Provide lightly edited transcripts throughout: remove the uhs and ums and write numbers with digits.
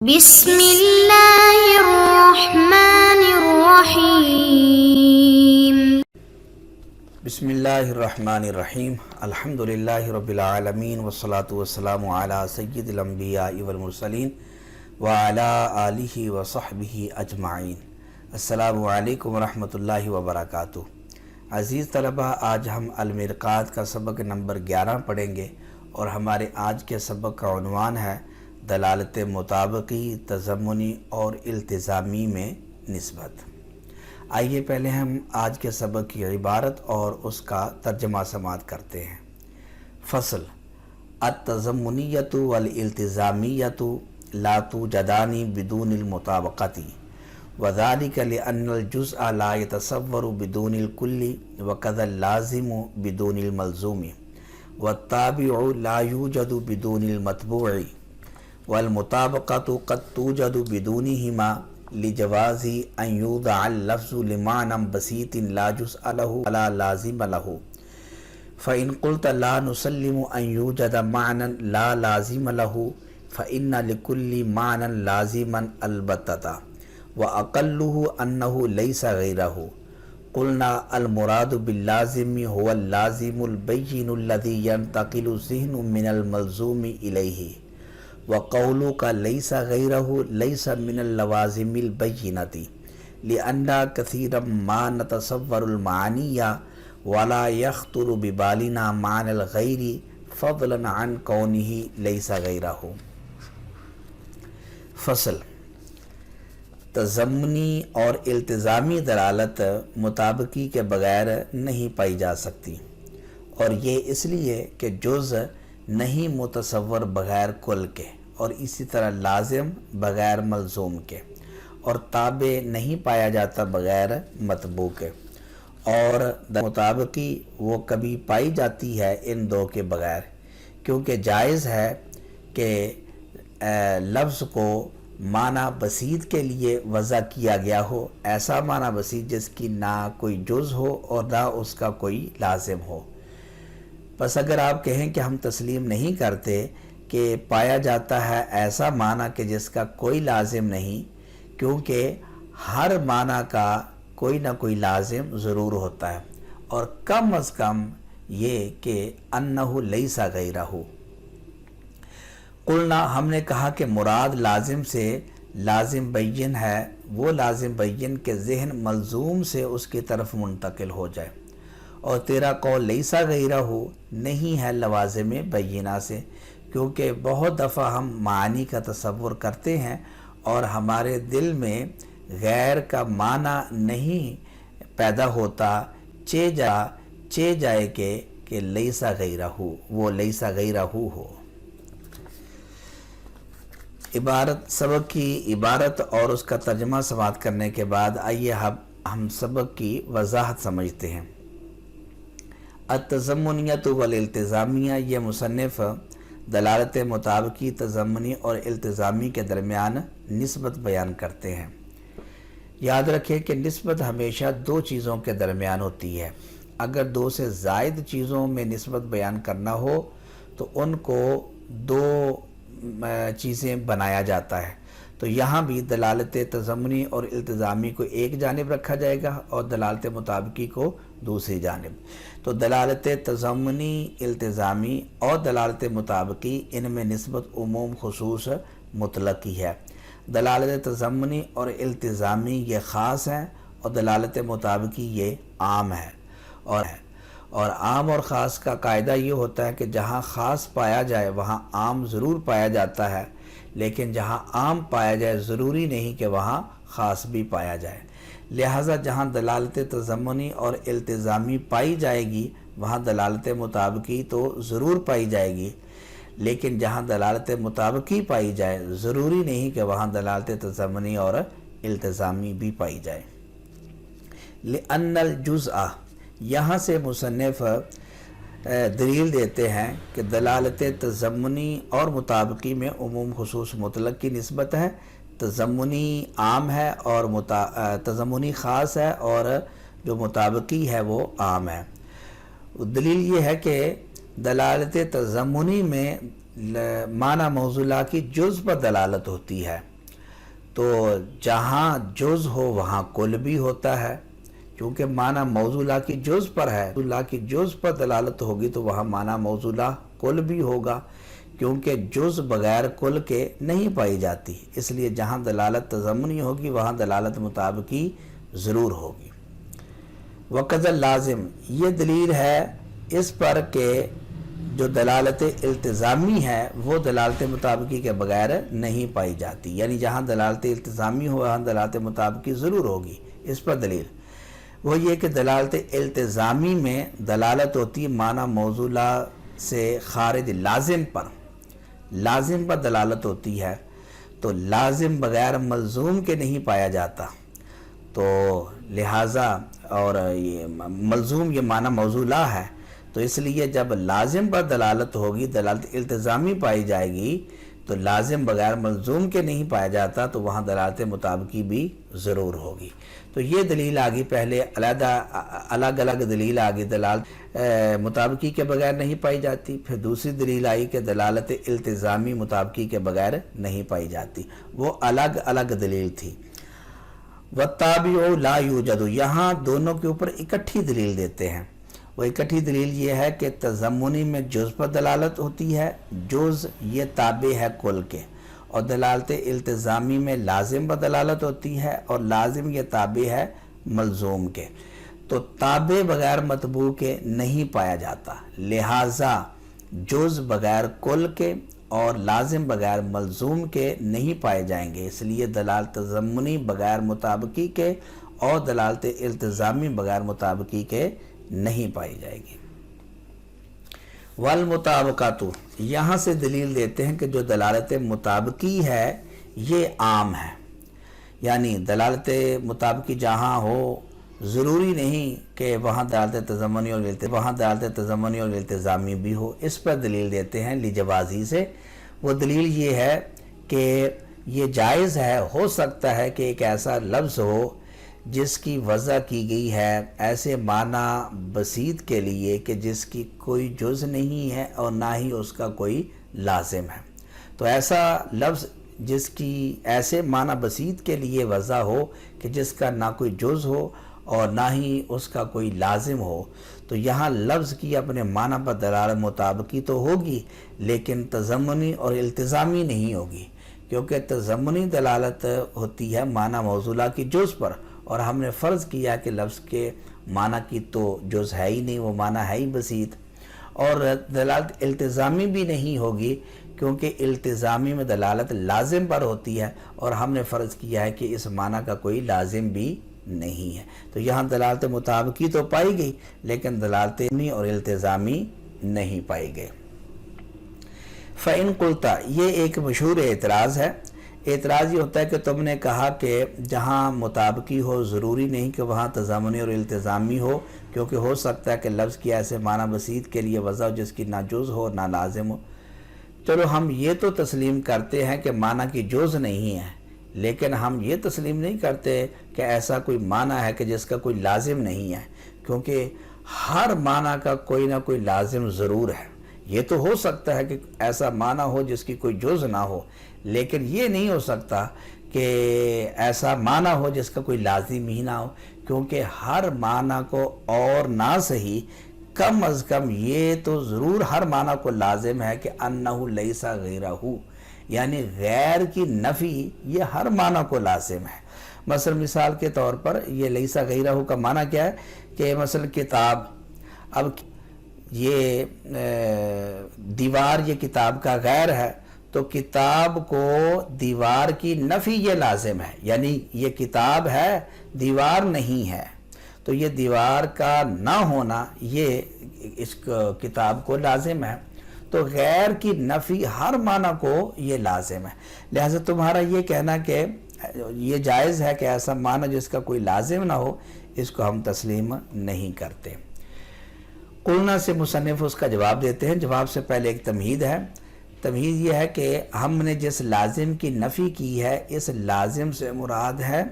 بسم اللہ الرحمن الرحیم۔ بسم اللہ الرحمن الرحیم۔ الحمدللہ رب العالمین والصلاة والسلام علی سید الانبیاء والمرسلین وعلی آلہ وصحبہ اجمعین۔ السلام علیکم ورحمۃ اللہ وبرکاتہ۔ عزیز طلبہ، آج ہم المرقات کا سبق نمبر 11 پڑھیں گے اور ہمارے آج کے سبق کا عنوان ہے دلالت مطابقی، تضمنی اور التزامی میں نسبت۔ آئیے پہلے ہم آج کے سبق کی عبارت اور اس کا ترجمہ سماعت کرتے ہیں۔ فصل: التضمنیۃ والالتزامیۃ لا توجدان بدون المطابقۃ، وذلك لأن الجزء لا يتصور بدون الكل، وكذا اللازم بدون الملزوم، والتابع لا يوجد بدون المتبوع، والمطابقۃ قد توجد بدونهما لجواز ان يوضع اللفظ لمعنى بسيط لا جزء له ولا لازم له، فإن قلت لا نسلم ان يوجد معنى لا لازم له فإن لكل معنى لازما البتة، وأقله أنه ليس غيره. قلنا المراد باللازم هو اللازم البين الذي ينتقل الذهن من الملزوم إليه، وقولك ليس غيره ليس من اللوازم البينة، لأن كثيرا ما نتصور المعاني ولا يخطر ببالنا معنى الغير فضلا عن كونه ليس غيره. فصل: تضمنی اور التزامی دلالت مطابقی کے بغیر نہیں پائی جا سکتی، اور یہ اس لیے کہ جز نہیں متصور بغیر کل کے، اور اسی طرح لازم بغیر ملزوم کے، اور تابع نہیں پایا جاتا بغیر متبوع کے، اور مطابقی وہ کبھی پائی جاتی ہے ان دو کے بغیر، کیونکہ جائز ہے کہ لفظ کو معنی بسیط کے لیے وضع کیا گیا ہو، ایسا معنی بسیط جس کی نہ کوئی جز ہو اور نہ اس کا کوئی لازم ہو۔ بس اگر آپ کہیں کہ ہم تسلیم نہیں کرتے کہ پایا جاتا ہے ایسا معنی کہ جس کا کوئی لازم نہیں، کیونکہ ہر معنی کا کوئی نہ کوئی لازم ضرور ہوتا ہے، اور کم از کم یہ کہ انہ لیس غیرہ۔ قلنا، ہم نے کہا کہ مراد لازم سے لازم بین ہے وہ لازم بین کے ذہن ملزوم سے اس کی طرف منتقل ہو جائے، اور تیرا قول لیسا غیرہ نہیں ہے لوازم بینہ سے، کیونکہ بہت دفعہ ہم معانی کا تصور کرتے ہیں اور ہمارے دل میں غیر کا معنی نہیں پیدا ہوتا، چے جائے کہ لیسا غیرہ وہ لیسا غیرہ ہو۔ سبق کی عبارت اور اس کا ترجمہ سماعت کرنے کے بعد آئیے ہم سبق کی وضاحت سمجھتے ہیں۔ التضمنیۃ والالتزامیہ، یہ مصنف دلالت مطابقی، تضمنی اور التزامی کے درمیان نسبت بیان کرتے ہیں۔ یاد رکھیں کہ نسبت ہمیشہ دو چیزوں کے درمیان ہوتی ہے۔ اگر دو سے زائد چیزوں میں نسبت بیان کرنا ہو تو ان کو دو چیزیں بنایا جاتا ہے، تو یہاں بھی دلالت تضمنی اور التزامی کو ایک جانب رکھا جائے گا اور دلالت مطابقی کو دوسری جانب۔ تو دلالت تضمنی، التزامی اور دلالت مطابقی، ان میں نسبت عموم خصوص مطلق کی ہے۔ دلالت تضمنی اور التزامی یہ خاص ہیں اور دلالت مطابقی یہ عام ہے، اور عام اور خاص کا قاعدہ یہ ہوتا ہے کہ جہاں خاص پایا جائے وہاں عام ضرور پایا جاتا ہے، لیکن جہاں عام پایا جائے ضروری نہیں کہ وہاں خاص بھی پایا جائے۔ لہٰذا جہاں دلالت تضمنی اور التزامی پائی جائے گی وہاں دلالت مطابقی تو ضرور پائی جائے گی، لیکن جہاں دلالت مطابقی پائی جائے ضروری نہیں کہ وہاں دلالت تضمنی اور التزامی بھی پائی جائے۔ لأن الجزء، یہاں سے مصنف دلیل دیتے ہیں کہ دلالت تضمنی اور مطابقی میں عموم خصوص مطلق کی نسبت ہے۔ تضمنی عام ہے اور تضمنی خاص ہے، اور جو مطابقی ہے وہ عام ہے۔ دلیل یہ ہے کہ دلالت تضمنی میں معنی موصولہ کی جز پر دلالت ہوتی ہے، تو جہاں جز ہو وہاں کل بھی ہوتا ہے، کیونکہ معنی موضوع کی جز پر ہے، موضوع کی جز پر دلالت ہوگی تو وہاں معنی موضوع کل بھی ہوگا، کیونکہ جز بغیر کل کے نہیں پائی جاتی، اس لیے جہاں دلالت تضمنی ہوگی وہاں دلالت مطابقی ضرور ہوگی۔ وقض لازم، یہ دلیل ہے اس پر کہ جو دلالت التزامی ہے وہ دلالت مطابقی کے بغیر نہیں پائی جاتی، یعنی جہاں دلالت التزامی ہو وہاں دلالت مطابقی ضرور ہوگی۔ اس پر دلیل وہ یہ کہ دلالت التزامی میں دلالت ہوتی ہے معنی موصولہ سے خارج لازم پر دلالت ہوتی ہے، تو لازم بغیر ملزوم کے نہیں پایا جاتا، تو لہٰذا اور یہ ملزوم یہ معنی موصولہ ہے، تو اس لیے جب لازم پر دلالت ہوگی، دلالت التزامی پائی جائے گی، تو لازم بغیر ملزوم کے نہیں پایا جاتا، تو وہاں دلالت مطابقی بھی ضرور ہوگی۔ تو یہ دلیل آگی، پہلے الگ الگ دلیل آگی، دلالت مطابقی کے بغیر نہیں پائی جاتی، پھر دوسری دلیل آئی کہ دلالت التزامی مطابقی کے بغیر نہیں پائی جاتی، وہ الگ الگ دلیل تھی۔ وَالتَّابِعُ لَا يُوجَدُ، یہاں دونوں کے اوپر اکٹھی دلیل دیتے ہیں۔ وہ اکٹھی دلیل یہ ہے کہ تضمنی میں جز پر دلالت ہوتی ہے، جز یہ تابع ہے کل کے، اور دلالت التزامی میں لازم پر دلالت ہوتی ہے، اور لازم یہ تابع ہے ملزوم کے، تو تابع بغیر متبوع کے نہیں پایا جاتا، لہٰذا جز بغیر کل کے اور لازم بغیر ملزوم کے نہیں پائے جائیں گے، اس لیے دلالت تضمنی بغیر مطابقی کے اور دلالت التزامی بغیر مطابقی کے نہیں پائی جائے گی۔ والمطابقات، یہاں سے دلیل دیتے ہیں کہ جو دلالت مطابقی ہے یہ عام ہے، یعنی دلالت مطابقی جہاں ہو ضروری نہیں کہ وہاں دلالت تضمنی اور التزامی بھی ہو، اس پر دلیل دیتے ہیں لجوازی سے۔ وہ دلیل یہ ہے کہ یہ جائز ہے، ہو سکتا ہے کہ ایک ایسا لفظ ہو جس کی وضع کی گئی ہے ایسے معنی بسیط کے لیے کہ جس کی کوئی جز نہیں ہے اور نہ ہی اس کا کوئی لازم ہے، تو ایسا لفظ جس کی ایسے معنی بسیط کے لیے وضع ہو کہ جس کا نہ کوئی جز ہو اور نہ ہی اس کا کوئی لازم ہو، تو یہاں لفظ کی اپنے معنی پر دلالت مطابقی تو ہوگی لیکن تضمنی اور التزامی نہیں ہوگی، کیونکہ تضمنی دلالت ہوتی ہے معنی موصولہ کی جز پر، اور ہم نے فرض کیا کہ لفظ کے معنی کی تو جز ہے ہی نہیں، وہ معنی ہے ہی بسیط، اور دلالت التزامی بھی نہیں ہوگی کیونکہ التزامی میں دلالت لازم پر ہوتی ہے، اور ہم نے فرض کیا ہے کہ اس معنی کا کوئی لازم بھی نہیں ہے، تو یہاں دلالت مطابقی تو پائی گئی لیکن دلالت اور التزامی نہیں پائی گئی۔ فَإِن قُلْتَ، یہ ایک مشہور اعتراض ہے۔ اعتراض یہ ہوتا ہے کہ تم نے کہا کہ جہاں مطابقی ہو ضروری نہیں کہ وہاں تضمنی اور التزامی ہو، کیونکہ ہو سکتا ہے کہ لفظ کی ایسے معنی بسیط کے لیے وضع ہو جس کی نہ جز ہو نہ لازم ہو۔ چلو ہم یہ تو تسلیم کرتے ہیں کہ معنی کی جز نہیں ہے، لیکن ہم یہ تسلیم نہیں کرتے کہ ایسا کوئی معنی ہے کہ جس کا کوئی لازم نہیں ہے، کیونکہ ہر معنی کا کوئی نہ کوئی لازم ضرور ہے۔ یہ تو ہو سکتا ہے کہ ایسا معنی ہو جس کی کوئی جز نہ ہو، لیکن یہ نہیں ہو سکتا کہ ایسا معنی ہو جس کا کوئی لازم ہی نہ ہو، کیونکہ ہر معنی کو اور نہ صحیح کم از کم یہ تو ضرور ہر معنی کو لازم ہے کہ انہ لیس غیرہ، یعنی غیر کی نفی یہ ہر معنی کو لازم ہے۔ مثلا مثال کے طور پر یہ لیس غیرہ کا معنی کیا ہے کہ مثلا کتاب، اب یہ دیوار یہ کتاب کا غیر ہے، تو کتاب کو دیوار کی نفی یہ لازم ہے، یعنی یہ کتاب ہے دیوار نہیں ہے، تو یہ دیوار کا نہ ہونا یہ اس کتاب کو لازم ہے، تو غیر کی نفی ہر معنی کو یہ لازم ہے، لہذا تمہارا یہ کہنا کہ یہ جائز ہے کہ ایسا معنی جس کا کوئی لازم نہ ہو، اس کو ہم تسلیم نہیں کرتے۔ قلنا سے مصنف اس کا جواب دیتے ہیں۔ جواب سے پہلے ایک تمہید ہے۔ تمہید یہ ہے کہ ہم نے جس لازم کی نفی کی ہے اس لازم سے مراد ہے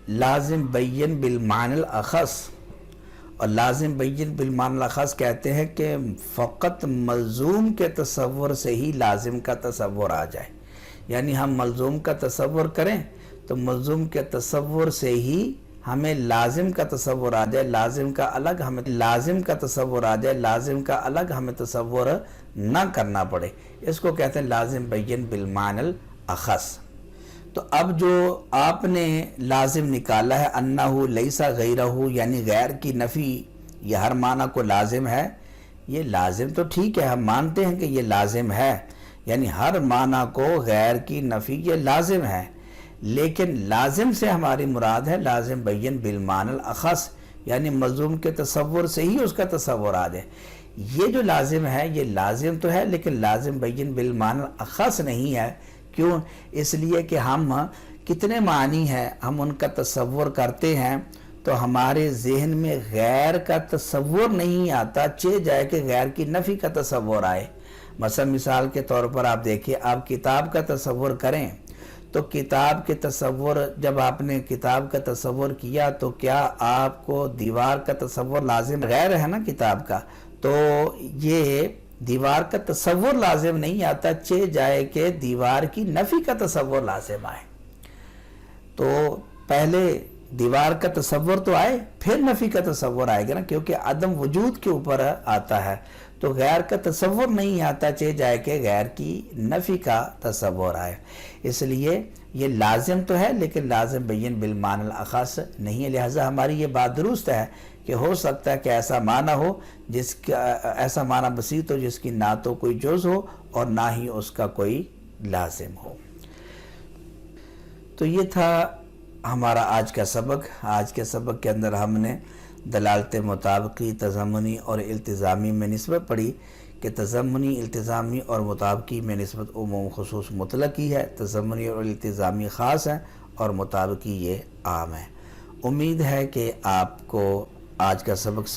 لازم بین بالمعنی الاخص، اور لازم بین بالمعنی الاخص کہتے ہیں کہ فقط ملزوم کے تصور سے ہی لازم کا تصور آ جائے، یعنی ہم ملزوم کا تصور کریں تو ملزوم کے تصور سے ہی ہمیں لازم کا تصور آ جائے، لازم کا الگ ہمیں تصور نہ کرنا پڑے، اس کو کہتے ہیں لازم بین بالمعنی الاخص۔ تو اب جو آپ نے لازم نکالا ہے انہو لیسا غیرہ، یعنی غیر کی نفی یہ ہر معنی کو لازم ہے، یہ لازم تو ٹھیک ہے، ہم مانتے ہیں کہ یہ لازم ہے، یعنی ہر معنی کو غیر کی نفی یہ لازم ہے، لیکن لازم سے ہماری مراد ہے لازم بین بالمعنی الاخص، یعنی ملزوم کے تصور سے ہی اس کا تصور آ جائے۔ یہ جو لازم ہے یہ لازم تو ہے لیکن لازم بین بالمعنی الاخص نہیں ہے۔ کیوں؟ اس لیے کہ ہم کتنے معنی ہیں ہم ان کا تصور کرتے ہیں تو ہمارے ذہن میں غیر کا تصور نہیں آتا، چہ جائے کہ غیر کی نفی کا تصور آئے۔ مثلا مثال کے طور پر آپ دیکھیں، آپ کتاب کا تصور کریں تو کتاب کے تصور، جب آپ نے کتاب کا تصور کیا تو کیا آپ کو دیوار کا تصور لازم غیر ہے نا کتاب کا، تو یہ دیوار کا تصور لازم نہیں آتا، چہ جائے کہ دیوار کی نفی کا تصور لازم آئے۔ تو پہلے دیوار کا تصور تو آئے پھر نفی کا تصور آئے گا نا، کیونکہ عدم وجود کے اوپر آتا ہے، تو غیر کا تصور نہیں آتا، چہ جائے کہ غیر کی نفی کا تصور آئے۔ اس لیے یہ لازم تو ہے لیکن لازم بین بالمعنی الاخص نہیں ہے، لہٰذا ہماری یہ بات درست ہے کہ ہو سکتا ہے کہ ایسا معنی ہو جس کا ایسا معنی بسیط ہو جس کی نہ تو کوئی جز ہو اور نہ ہی اس کا کوئی لازم ہو۔ تو یہ تھا ہمارا آج کا سبق۔ آج کے سبق کے اندر ہم نے دلالت مطابقی، تضمنی اور التزامی میں نسبت پڑھی کہ تضمنی، التزامی اور مطابقی میں نسبت عموم خصوص مطلق کی ہے، تضمنی اور التزامی خاص ہیں اور مطابقی یہ عام ہے۔ امید ہے کہ آپ کو آج کا سبق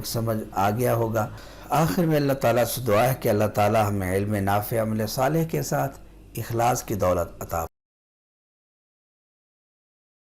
سمجھ آ گیا ہوگا۔ آخر میں اللہ تعالیٰ سے دعا ہے کہ اللہ تعالیٰ ہمیں علم نافع، عمل صالح کے ساتھ اخلاص کی دولت عطا